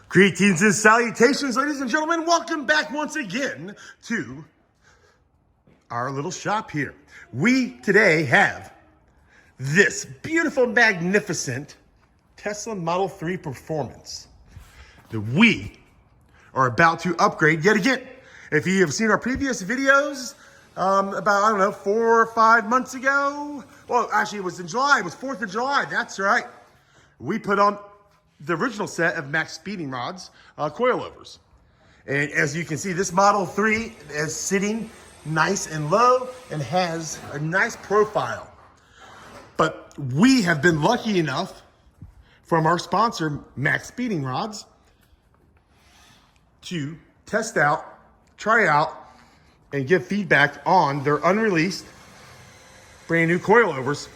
Greetings and salutations, ladies and gentlemen. Welcome back once again to our little shop here. We today have this beautiful, magnificent Tesla Model 3 Performance that we are about to upgrade yet again. If you have seen our previous videos, about, I don't know, 4 or 5 months ago. Well, actually, it was in July. It was 4th of July. That's right. We put on the original set of Maxpeedingrods coilovers. And as you can see, this Model 3 is sitting nice and low and has a nice profile. But we have been lucky enough from our sponsor, Maxpeedingrods, to test out, try out, and give feedback on their unreleased brand new coilovers.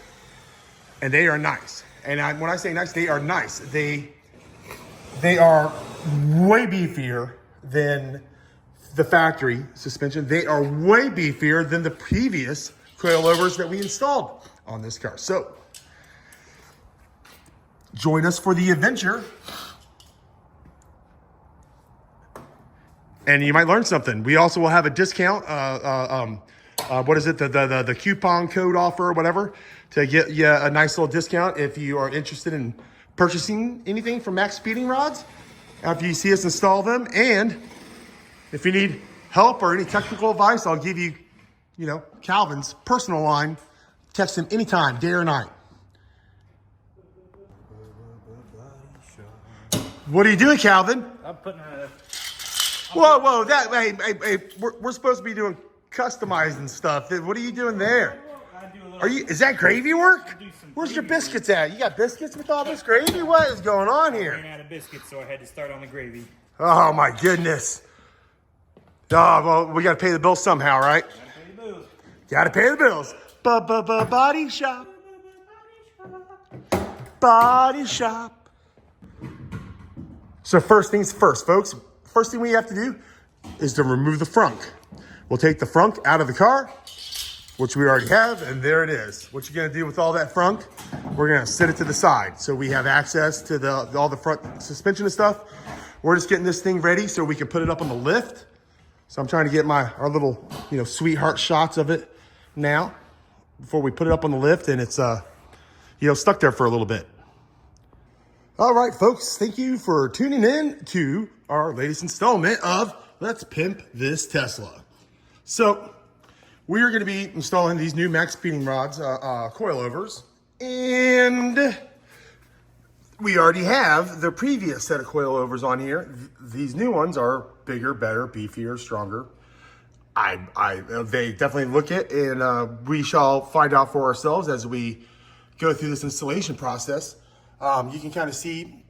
And they are nice. And when I say nice, they are nice. They are way beefier than the factory suspension. They are way beefier than the previous coilovers that we installed on this car. So join us for the adventure. And you might learn something. We also will have a discount. What is it? The coupon code offer or whatever to get you a nice little discount if you are interested in purchasing anything from Maxpeedingrods after you see us install them. And if you need help or any technical advice, I'll give you, Calvin's personal line. Text him anytime, day or night. What are you doing, Calvin? I'm putting a... Whoa, hey, we're supposed to be doing customizing stuff. What are you doing there? Is that gravy work? Where's your biscuits at? You got biscuits with all this gravy? What is going on here? I ran out of biscuits, so I had to start on the gravy. Oh my goodness. Oh, well, we got to pay the bills somehow, right? Got to pay the bills. Body shop. Body shop. So first things first, folks. First thing we have to do is to remove the frunk. We'll take the frunk out of the car, which we already have, and there it is. What you're gonna do with all that frunk, we're gonna set it to the side so we have access to all the front suspension and stuff. We're just getting this thing ready so we can put it up on the lift. So I'm trying to get our little, sweetheart shots of it now before we put it up on the lift, and it's, stuck there for a little bit. All right, folks, thank you for tuning in to our latest installment of Let's Pimp This Tesla. So we are going to be installing these new Maxpeedingrods coilovers, and we already have the previous set of coilovers on here. These new ones are bigger, better, beefier, stronger. They definitely look it, and we shall find out for ourselves as we go through this installation process. You can kind of see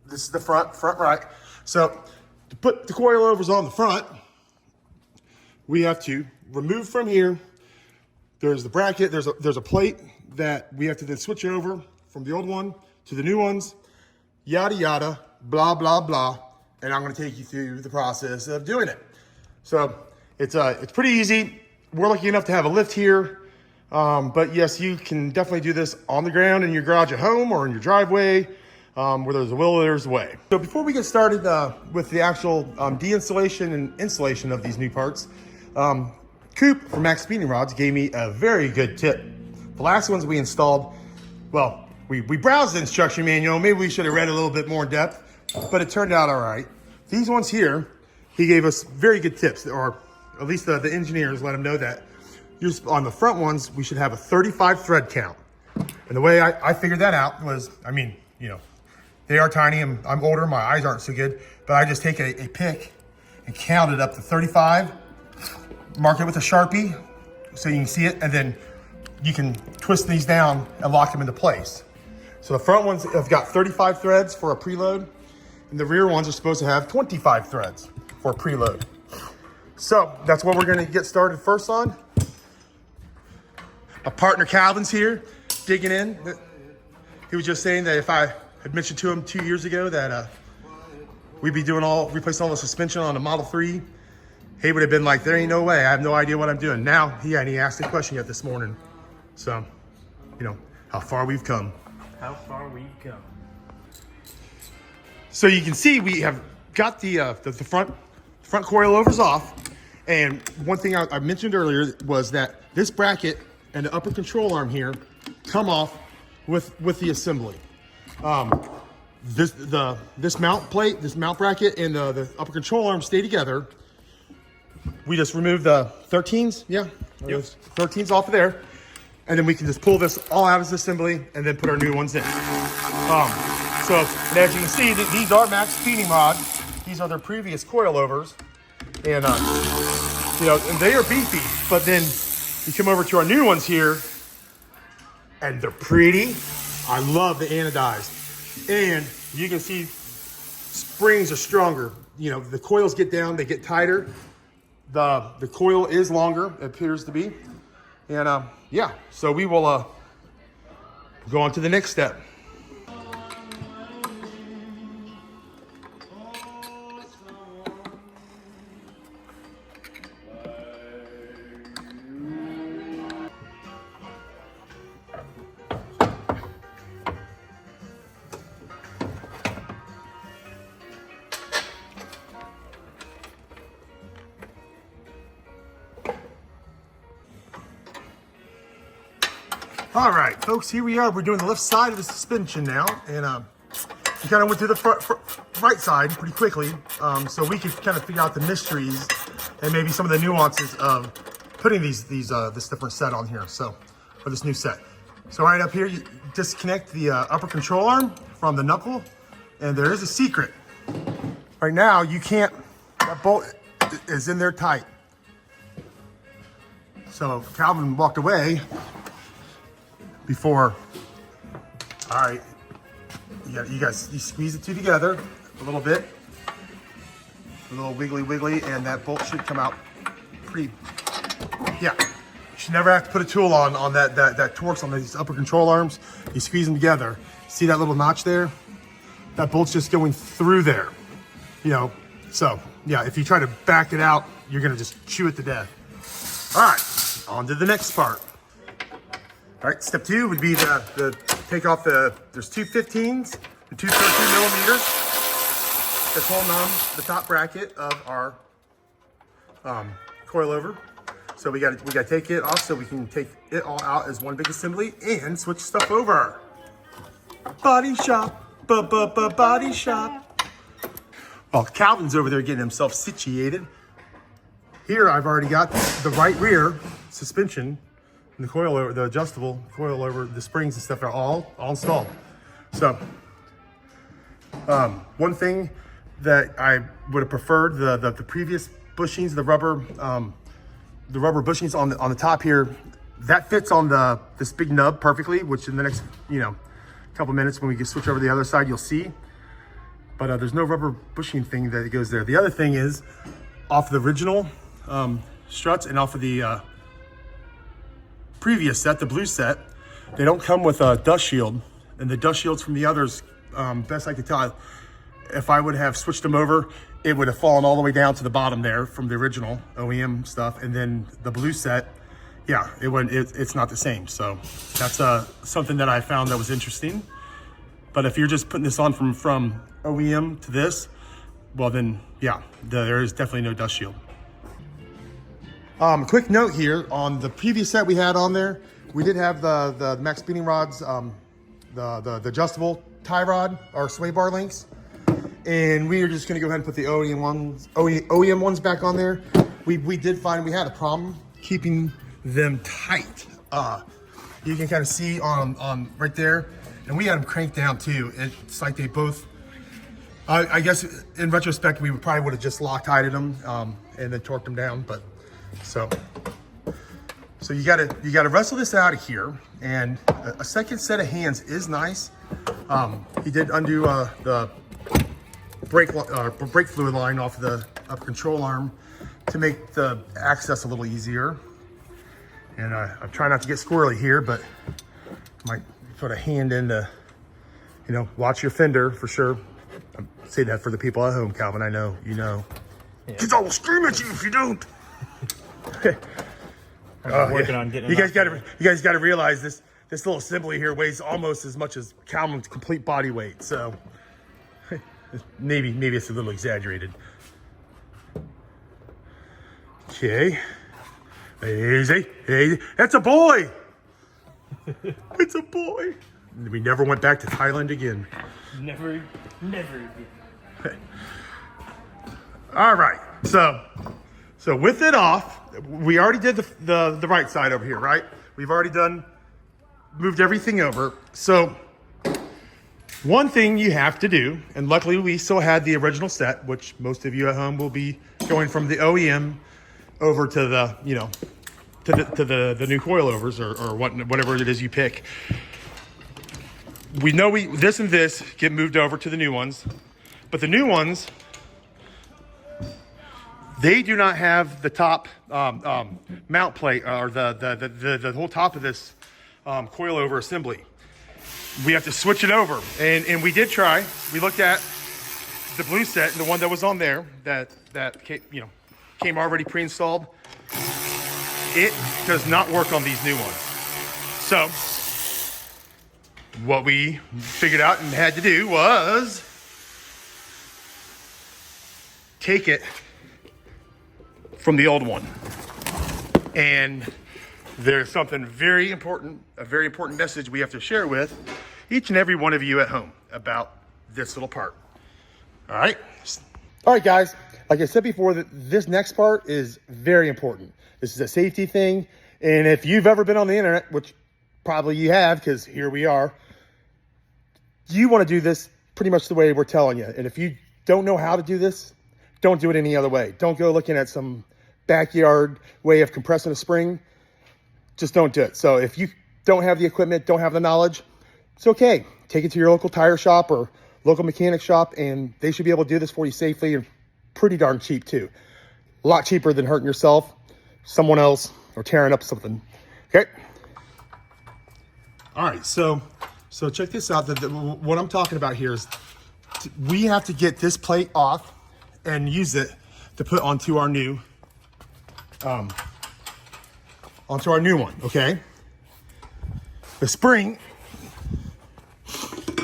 this is the front right. So to put the coilovers on the front, we have to remove from here. There's the bracket. There's a plate that we have to then switch over from the old one to the new ones. Yada yada, blah blah blah. And I'm going to take you through the process of doing it. So it's pretty easy. We're lucky enough to have a lift here. But yes, you can definitely do this on the ground in your garage at home or in your driveway. Where there's a will, there's a way. So before we get started with the actual deinstallation and installation of these new parts, Coop from Maxpeedingrods gave me a very good tip. The last ones we installed, well, we browsed the instruction manual. Maybe we should have read a little bit more in depth, but it turned out all right. These ones here, he gave us very good tips, or at least the engineers let him know that. On the front ones, we should have a 35 thread count. And the way I figured that out was, they are tiny. I'm older, my eyes aren't so good, but I just take a pick and count it up to 35, mark it with a Sharpie so you can see it, and then you can twist these down and lock them into place. So the front ones have got 35 threads for a preload, and the rear ones are supposed to have 25 threads for a preload. So that's what we're gonna get started first on. My partner Calvin's here, digging in. He was just saying that if I had mentioned to him 2 years ago that we'd be replacing all the suspension on the Model 3, he would have been like, there ain't no way, I have no idea what I'm doing. Now, he asked the question yet this morning. So, how far we've come. How far we've come. So you can see we have got the front coilovers off. And one thing I mentioned earlier was that this bracket and the upper control arm here come off with the assembly. This mount plate, this mount bracket, and the upper control arm stay together. We just remove the 13s, yeah, Yep. 13s off of there, and then we can just pull this all out as assembly and then put our new ones in. So and as you can see, these are Maxpeedingrods. These are their previous coilovers, and you know, and they are beefy. But then you come over to our new ones here, and they're pretty. I love the anodized, and you can see springs are stronger. You know, the coils get down, they get tighter. The coil is longer, it appears to be. And yeah, so we will go on to the next step. All right, folks, here we are. We're doing the left side of the suspension now, and we kind of went through the right side pretty quickly, so we could kind of figure out the mysteries and maybe some of the nuances of putting this different set on here. So, for this new set. So right up here, you disconnect the upper control arm from the knuckle, and there is a secret. Right now, you can't. That bolt is in there tight. So Calvin walked away. Before, all right, you squeeze the two together a little bit, a little wiggly, and that bolt should come out pretty, yeah. You should never have to put a tool on that Torx on these upper control arms. You squeeze them together. See that little notch there? That bolt's just going through there, you know? So yeah, if you try to back it out, you're gonna just chew it to death. All right, on to the next part. All right, step 2 would be the take off there's two 15s and two 13 millimeters that's holding on the top bracket of our coilover. So we got to take it off so we can take it all out as one big assembly and switch stuff over. Body shop, body shop. While Calvin's over there getting himself situated, here I've already got the right rear suspension. The coilover, the adjustable coilover, the springs and stuff are all installed. So, one thing that I would have preferred the previous bushings, the rubber bushings on the top here, that fits on this big nub perfectly. Which in the next couple minutes when we get switch over to the other side, you'll see. But there's no rubber bushing thing that goes there. The other thing is off the original struts and off of the previous set, the blue set, they don't come with a dust shield, and the dust shields from the others, best I could tell, if I would have switched them over, it would have fallen all the way down to the bottom there from the original OEM stuff, and then the blue set, yeah, it's not the same. So that's something that I found that was interesting. But if you're just putting this on from OEM to this, well then, yeah, there is definitely no dust shield. Quick note here, on the previous set we had on there, we did have the Maxpeedingrods, the adjustable tie rod or sway bar links, and we are just going to go ahead and put the OEM ones back on there. We did find we had a problem keeping them tight. You can kind of see on right there, and we had them cranked down too. It's like they both, I guess in retrospect, we probably would have just Loctited them and then torqued them down, but. So you gotta wrestle this out of here, and a second set of hands is nice. He did undo the brake fluid line off the upper control arm to make the access a little easier. And I'm trying not to get squirrely here, but I might put a hand in to, watch your fender for sure. I say that for the people at home, Calvin. I know you know. Because I will scream at you if you don't. I'm working on getting. You guys got to realize this little assembly here weighs almost as much as Calvin's complete body weight. So Maybe it's a little exaggerated. Okay. Easy. That's a boy. It's a boy. We never went back to Thailand again. Never again. All right. So with it off, we already did the right side over here, right? We've already moved everything over. So one thing you have to do, and luckily we still had the original set, which most of you at home will be going from the OEM over to the, to the new coilovers or whatever it is you pick. We know this and this get moved over to the new ones, but the new ones, they do not have the top mount plate or the whole top of this coilover assembly. We have to switch it over, and we did try. We looked at the blue set, the one that was on there that came already pre-installed. It does not work on these new ones. So what we figured out and had to do was take it from the old one. And there's something very important, a very important message we have to share with each and every one of you at home about this little part. All right. All right, guys. Like I said before, this next part is very important. This is a safety thing. And if you've ever been on the internet, which probably you have, because here we are, you want to do this pretty much the way we're telling you. And if you don't know how to do this, don't do it any other way. Don't go looking at some backyard way of compressing a spring. Just don't do it. So if you don't have the equipment, don't have the knowledge, it's okay. Take it to your local tire shop or local mechanic shop, and they should be able to do this for you safely and pretty darn cheap too. A lot cheaper than hurting yourself, someone else, or tearing up something. Okay. All right. So check this out. What I'm talking about here is we have to get this plate off and use it to put onto our new one. Okay. The spring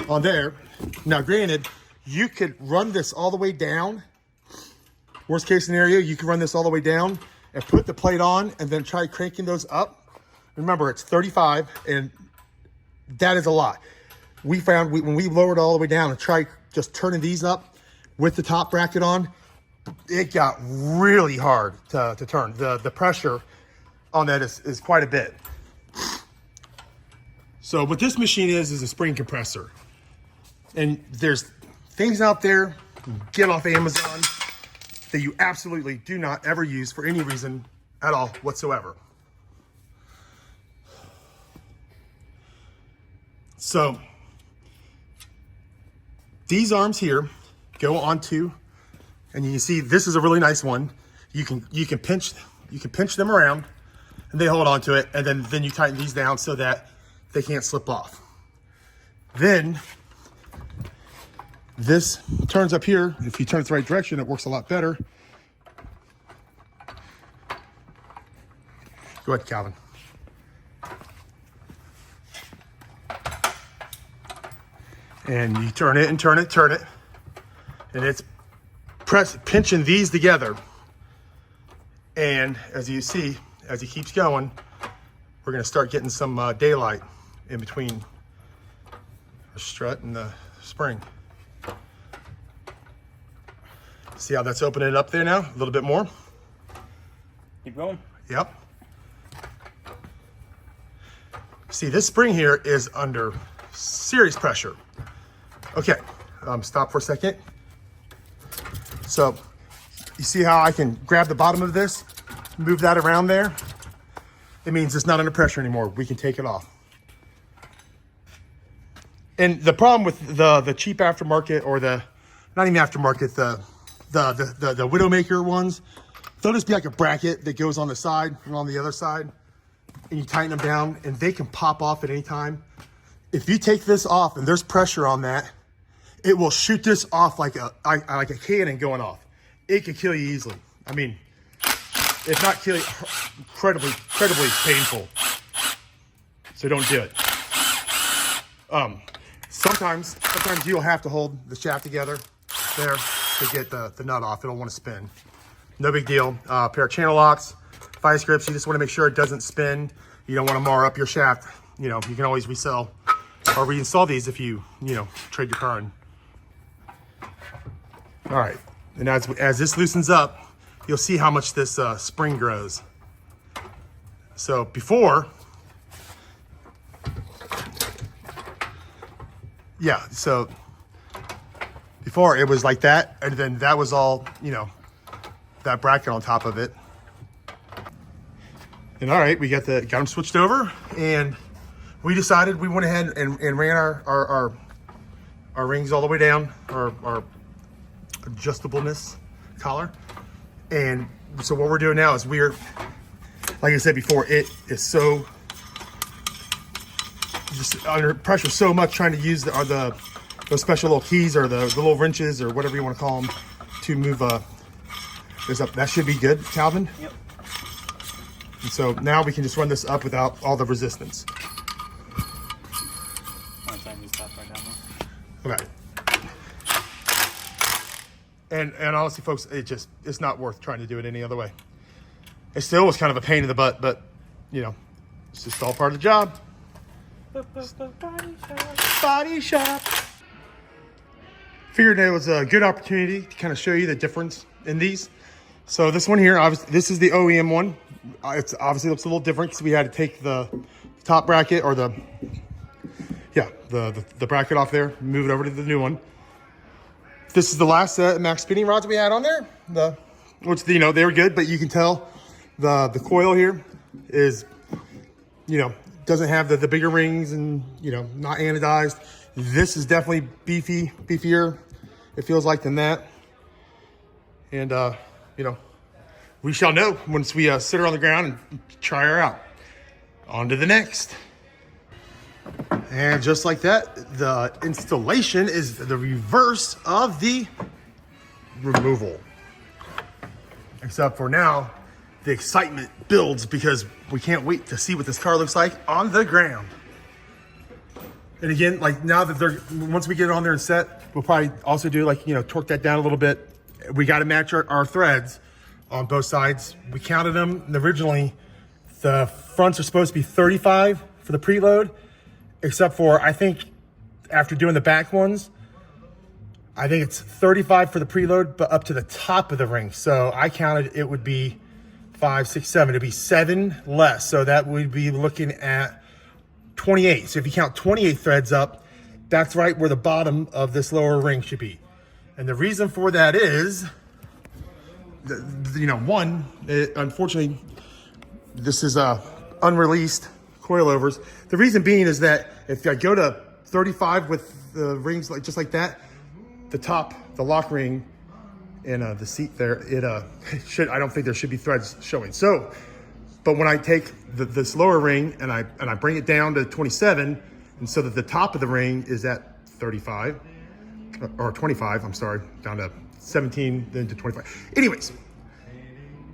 on there. Now, granted, you could run this all the way down. Worst case scenario, you can run this all the way down and put the plate on and then try cranking those up. Remember, it's 35 and that is a lot. We found when we lowered all the way down and tried just turning these up with the top bracket on, it got really hard to turn. The pressure on that is quite a bit. So what this machine is a spring compressor. And there's things out there, get off Amazon, that you absolutely do not ever use for any reason at all whatsoever. So these arms here go onto, and you can see this is a really nice one. You can pinch them around and they hold onto it, and then you tighten these down so that they can't slip off. Then this turns up here. If you turn it the right direction, it works a lot better. Go ahead, Calvin. And you turn it and turn it, and it's pinching these together. And as you see, as he keeps going, we're gonna start getting some daylight in between the strut and the spring. See how that's opening it up there now? A little bit more. Keep going. Yep. See, this spring here is under serious pressure. Okay, stop for a second. So you see how I can grab the bottom of this, move that around there? It means it's not under pressure anymore. We can take it off. And the problem with the cheap aftermarket, or not even aftermarket, the Widowmaker ones, they'll just be like a bracket that goes on the side and on the other side, and you tighten them down and they can pop off at any time. If you take this off and there's pressure on that, it will shoot this off like a cannon going off. It could kill you easily. I mean, if not kill you, incredibly painful. So don't do it. Sometimes you'll have to hold the shaft together there to get the nut off. It'll want to spin. No big deal. Pair of channel locks, vice grips. You just want to make sure it doesn't spin. You don't want to mar up your shaft. You know, you can always resell or reinstall these if you trade your car in. All right, and as this loosens up, you'll see how much this spring grows. So before, yeah, so before it was like that, and then that was all, that bracket on top of it. And all right, we got them switched over, and we decided we went ahead and ran our rings all the way down, our adjustableness collar. And so what we're doing now is like I said before, it is so just under pressure so much trying to use those special little keys or the little wrenches or whatever you want to call them to move this up. That should be good, Calvin. Yep. And so now we can just run this up without all the resistance. Okay. And honestly, folks, it's not worth trying to do it any other way. It still was kind of a pain in the butt, but it's just all part of the job. Body shop. Figured it was a good opportunity to kind of show you the difference in these. So this one here, obviously, this is the OEM one. It obviously looks a little different because we had to take the top bracket or the bracket off there, move it over to the new one. This is the last set of Maxpeedingrods we had on there. Which they were good, but you can tell the coil here is, doesn't have the bigger rings and not anodized. This is definitely beefier. It feels like than that. And we shall know once we sit her on the ground and try her out. On to the next. And just like that, the installation is the reverse of the removal. Except for now, the excitement builds because we can't wait to see what this car looks like on the ground. And again, like now that once we get it on there and set, we'll probably also do torque that down a little bit. We got to match our threads on both sides. We counted them, and originally the fronts are supposed to be 35 for the preload, except for, I think after doing the back ones, I think it's 35 for the preload, but up to the top of the ring. So I counted it would be 5, 6, 7. It'd be 7 less. So that would be looking at 28. So if you count 28 threads up, that's right where the bottom of this lower ring should be. And the reason for that is, unfortunately, this is unreleased coilovers. The reason being is that if I go to 35 with the rings just like that, the top, the lock ring, and the seat there, I don't think there should be threads showing. So, but when I take this lower ring and I bring it down to 27, and so that the top of the ring is at 35, or 25, I'm sorry, down to 17, then to 25. Anyways,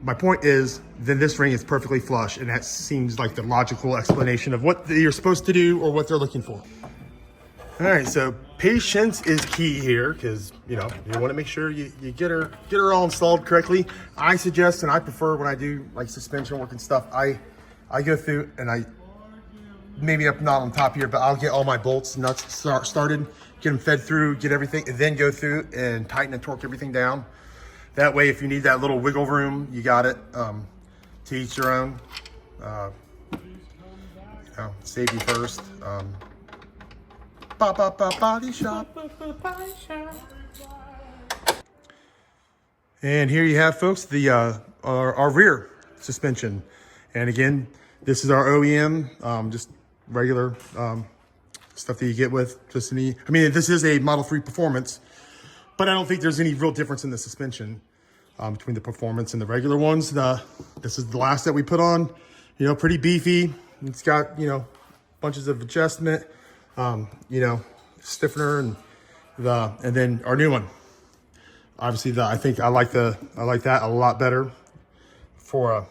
my point is, then this ring is perfectly flush, and that seems like the logical explanation of what you're supposed to do or what they're looking for. All right, so patience is key here because you want to make sure you get her all installed correctly. I suggest, and I prefer when I do like suspension work and stuff, I go through and I maybe up not on top here, but I'll get all my bolts, nuts started, get them fed through, get everything, and then go through and tighten and torque everything down. That way, if you need that little wiggle room, you got it. To each your own. Safety first. Body shop. And here you have, folks, our rear suspension. And again, this is our OEM, just regular stuff that you get with this is a Model 3 Performance, but I don't think there's any real difference in the suspension between the Performance and the regular ones. This is the last that we put on, pretty beefy. It's got, bunches of adjustment, stiffener and then our new one. Obviously, I think I like that a lot better for a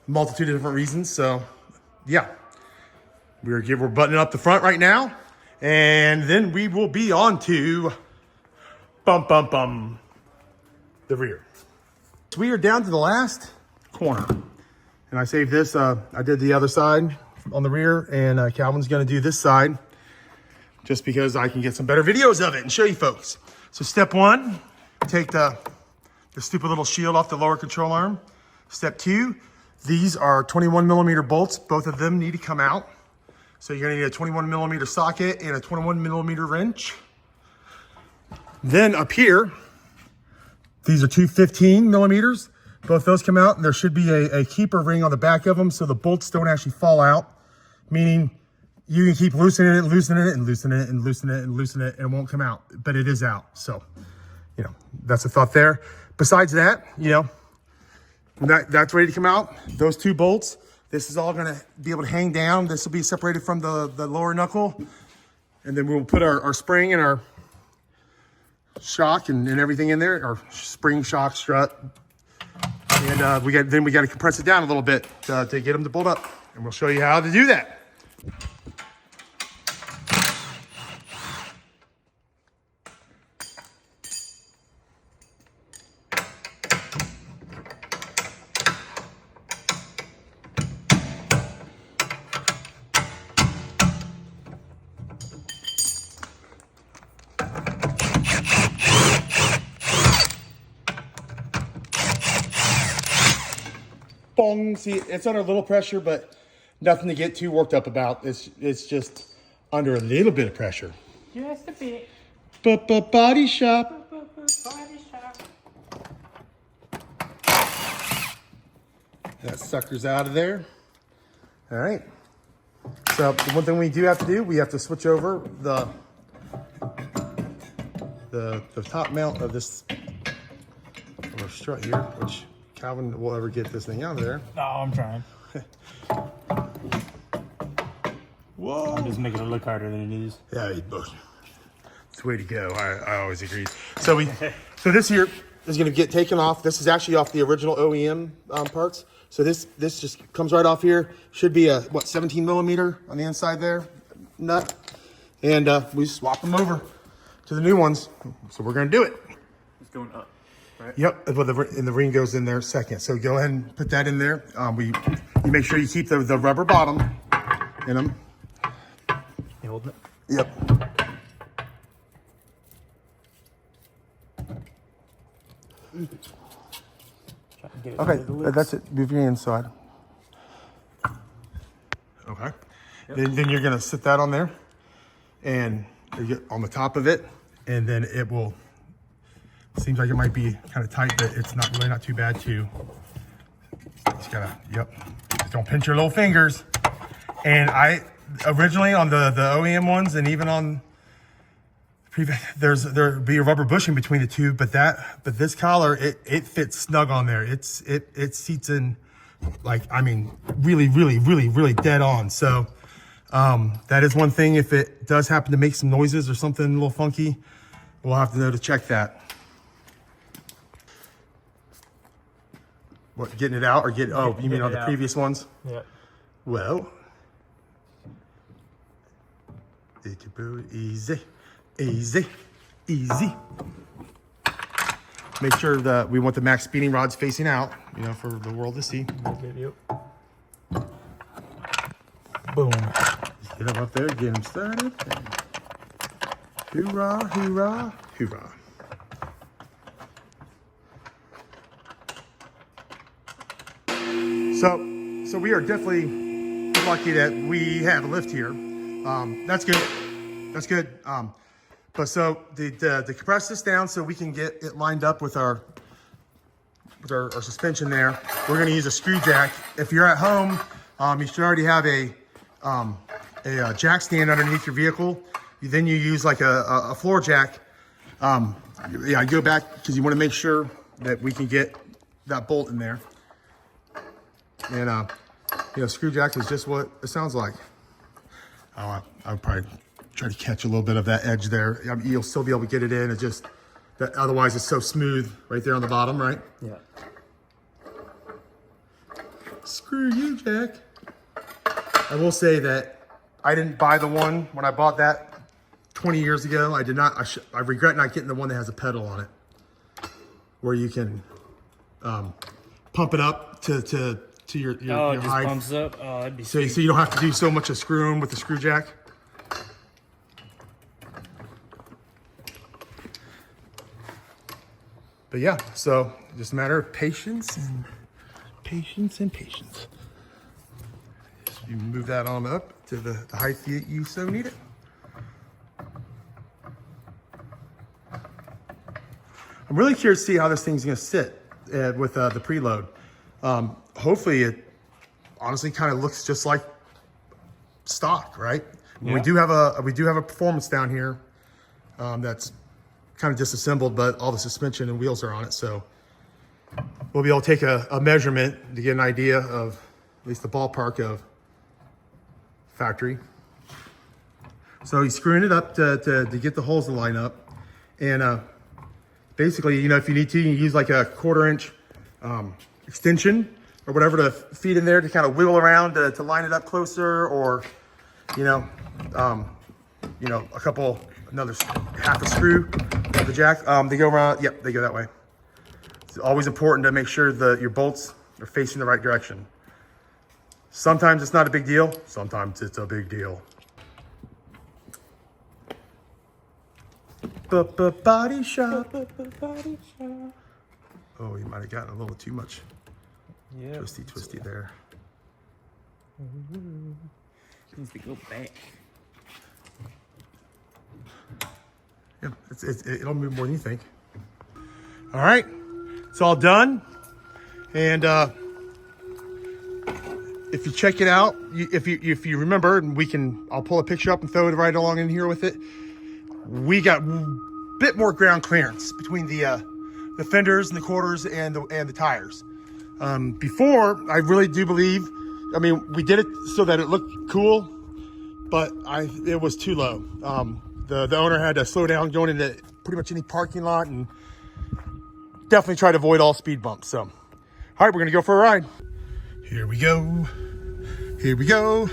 multitude of different reasons. So, yeah, we're buttoning up the front right now, and then we will be on to Bum, bum, bum. The rear. So we are down to the last corner. And I saved this. I did the other side on the rear, and Calvin's going to do this side just because I can get some better videos of it and show you folks. So step one, take the stupid little shield off the lower control arm. Step two, these are 21 millimeter bolts. Both of them need to come out. So you're going to need a 21 millimeter socket and a 21 millimeter wrench. Then up here, these are two 15 millimeters. Both those come out, and there should be a keeper ring on the back of them so the bolts don't actually fall out, meaning you can keep loosening it, loosening it, and loosening it, and loosening it, and loosening it, and it won't come out, but it is out. So, you know, that's a thought there. Besides that, you know, that's ready to come out. Those two bolts, this is all gonna be able to hang down. This will be separated from the lower knuckle, and then we'll put our spring and our shock and everything in there, our spring, shock, strut. And we got to compress it down a little bit to get them to bolt up, and we'll show you how to do that. Bong. See, it's under a little pressure, but nothing to get too worked up about. It's just under a little bit of pressure. Just a bit. But body shop. Body shop. That sucker's out of there. All right. So the one thing we do have to do, we have to switch over the top mount of this strut here, which Calvin will ever get this thing out of there. Oh, I'm trying. Whoa. I'm just making it look harder than it is. Yeah, it's the way to go. I always agree. So so this here is going to get taken off. This is actually off the original OEM parts. So this just comes right off here. Should be a 17 millimeter on the inside there nut, and we swap them over to the new ones. So we're going to do it. It's going up, right? Yep, and the ring goes in there second. So go ahead and put that in there. You make sure you keep the rubber bottom in them. You holding it? Yep. Okay, that's it. Move your inside. Okay. Yep. Then you're gonna sit that on there, and you get on the top of it, and then it will. Seems like it might be kind of tight, but it's not really not too bad too. Just gotta, yep. Just don't pinch your little fingers. And I originally on the OEM ones, and even on there'd be a rubber bushing between the two, but this collar it fits snug on there. It seats in like, I mean, really dead on. So that is one thing. If it does happen to make some noises or something a little funky, we'll have to know to check that. What, getting it out or oh, you mean on the previous ones? Yeah. Well, easy. Make sure that we want the Maxpeedingrods facing out, you know, for the world to see. Yep. Boom. Just get them up there, get them started. Hoorah, hoorah, hoorah. So we are definitely lucky that we have a lift here. That's good. That's good. But so to compress this down so we can get it lined up with our suspension there, we're going to use a screw jack. If you're at home, you should already have a jack stand underneath your vehicle. Then you use like a floor jack. Yeah, go back because you want to make sure that we can get that bolt in there. And you know, screw jack is just what it sounds like. I'll probably try to catch a little bit of that edge there. You'll still be able to get it in. It's just that otherwise it's so smooth right there on the bottom, right? Yeah. Screw you, Jack. I will say that I didn't buy the one when I bought that 20 years ago. I did not. I regret not getting the one that has a pedal on it, where you can pump it up to your Oh, it just height. pumps up. Oh, that'd be So sweet. you don't have to do so much of screwing with the screw jack. But yeah, so just a matter of patience and patience and patience. Just you move that on up to the height you so need it. I'm really curious to see how this thing's going to sit with the preload. Hopefully it honestly kind of looks just like stock, right? Yeah. We do have a performance down here that's kind of disassembled, but all the suspension and wheels are on it, so we'll be able to take a measurement to get an idea of at least the ballpark of factory. So he's screwing it up to get the holes to line up, and basically, if you need to, you can use like a 1/4 inch extension or whatever to feed in there to kind of wiggle around to line it up closer, or another half a screw of the jack. They go around. Yep, they go that way. It's always important to make sure that your bolts are facing the right direction. Sometimes it's not a big deal. Sometimes it's a big deal. Body shop. Oh, you might have gotten a little too much Yeah. twisty there. Needs to go back. Yeah, it'll move more than you think. All right, it's all done. And if you check it out, if you remember, and I'll pull a picture up and throw it right along in here with it. We got a bit more ground clearance between the fenders and the quarters and the tires. Before, I really do believe, we did it so that it looked cool, but it was too low. The owner had to slow down going into pretty much any parking lot, and definitely try to avoid all speed bumps. So, all right, we're gonna go for a ride. Here we go. Here we go.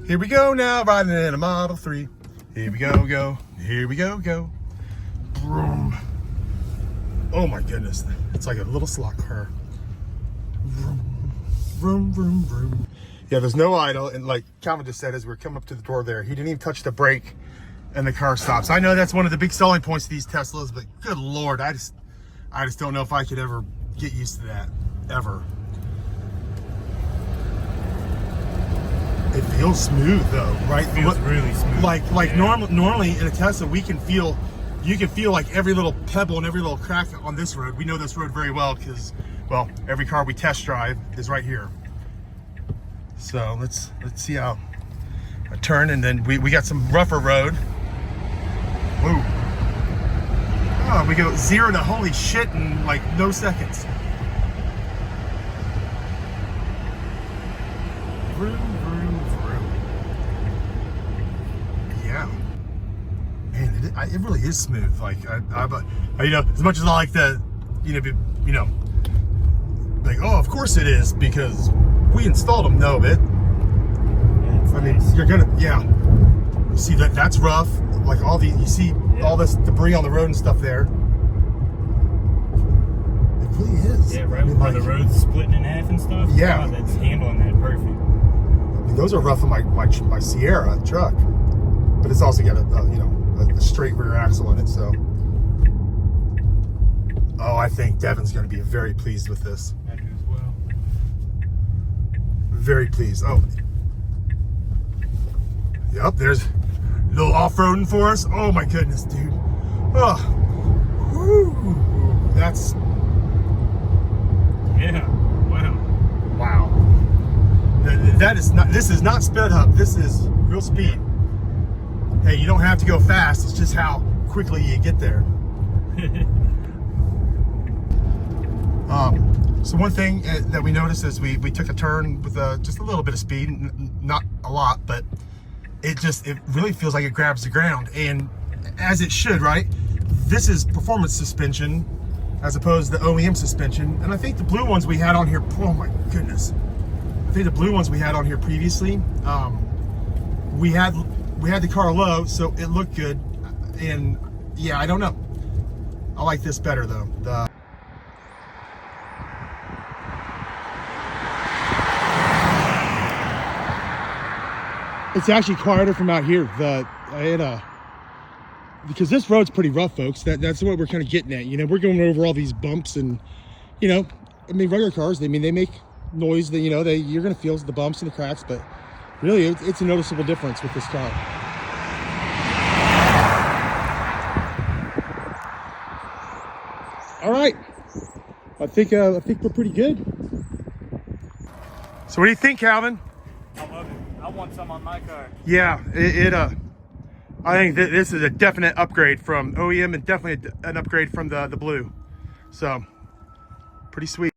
Here we go now, riding in a Model 3. Here we go. Here we go. Vroom. Oh my goodness, it's like a little slot car. Vroom. Yeah, there's no idle, and like Calvin just said as we're coming up to the door there, he didn't even touch the brake, and the car stops. I know that's one of the big selling points of these Teslas, but good Lord, I just don't know if I could ever get used to that, ever. It feels smooth though, right? It feels really smooth. Like normally in a Tesla, you can feel like every little pebble and every little crack on this road. We know this road very well because, well, every car we test drive is right here. So let's see how I turn, and then we got some rougher road. Whoa. Oh, we go 0 to holy shit in like no seconds. Vroom. Yeah, man, it really is smooth. Like as much as I like to, like, oh, of course it is because we installed them. No, it. Nice. You're gonna, yeah. You see that's rough. Like you see all this debris on the road and stuff there. It really is. Yeah, right where the road's splitting in half and stuff. Yeah. Oh, that's handling that perfect. Those are rough on my Sierra truck, but it's also got a straight rear axle in it. So, I think Devin's going to be very pleased with this. I do as well. Very pleased. Oh, yep. There's a little off-roading for us. Oh my goodness, dude. Oh, whoo, that's Yeah. wow. This is not sped up. This is real speed. Hey, you don't have to go fast. It's just how quickly you get there. So one thing that we noticed is we took a turn with just a little bit of speed, not a lot, but it really feels like it grabs the ground, and as it should, right? This is performance suspension as opposed to OEM suspension, and I think the blue ones we had on here, oh my goodness. I think the blue ones we had on here previously, we had the car low, so it looked good. And yeah, I don't know. I like this better though. It's actually quieter from out here. Because this road's pretty rough, folks. That's what we're kind of getting at. You know, we're going over all these bumps, and you know, I mean, regular cars, they make noise. That, you know, you're gonna feel the bumps and the cracks, but really, it's a noticeable difference with this car. All right, I think we're pretty good. So, what do you think, Calvin? I love it. I want some on my car. Yeah, I think this is a definite upgrade from OEM, and definitely an upgrade from the blue. So, pretty sweet.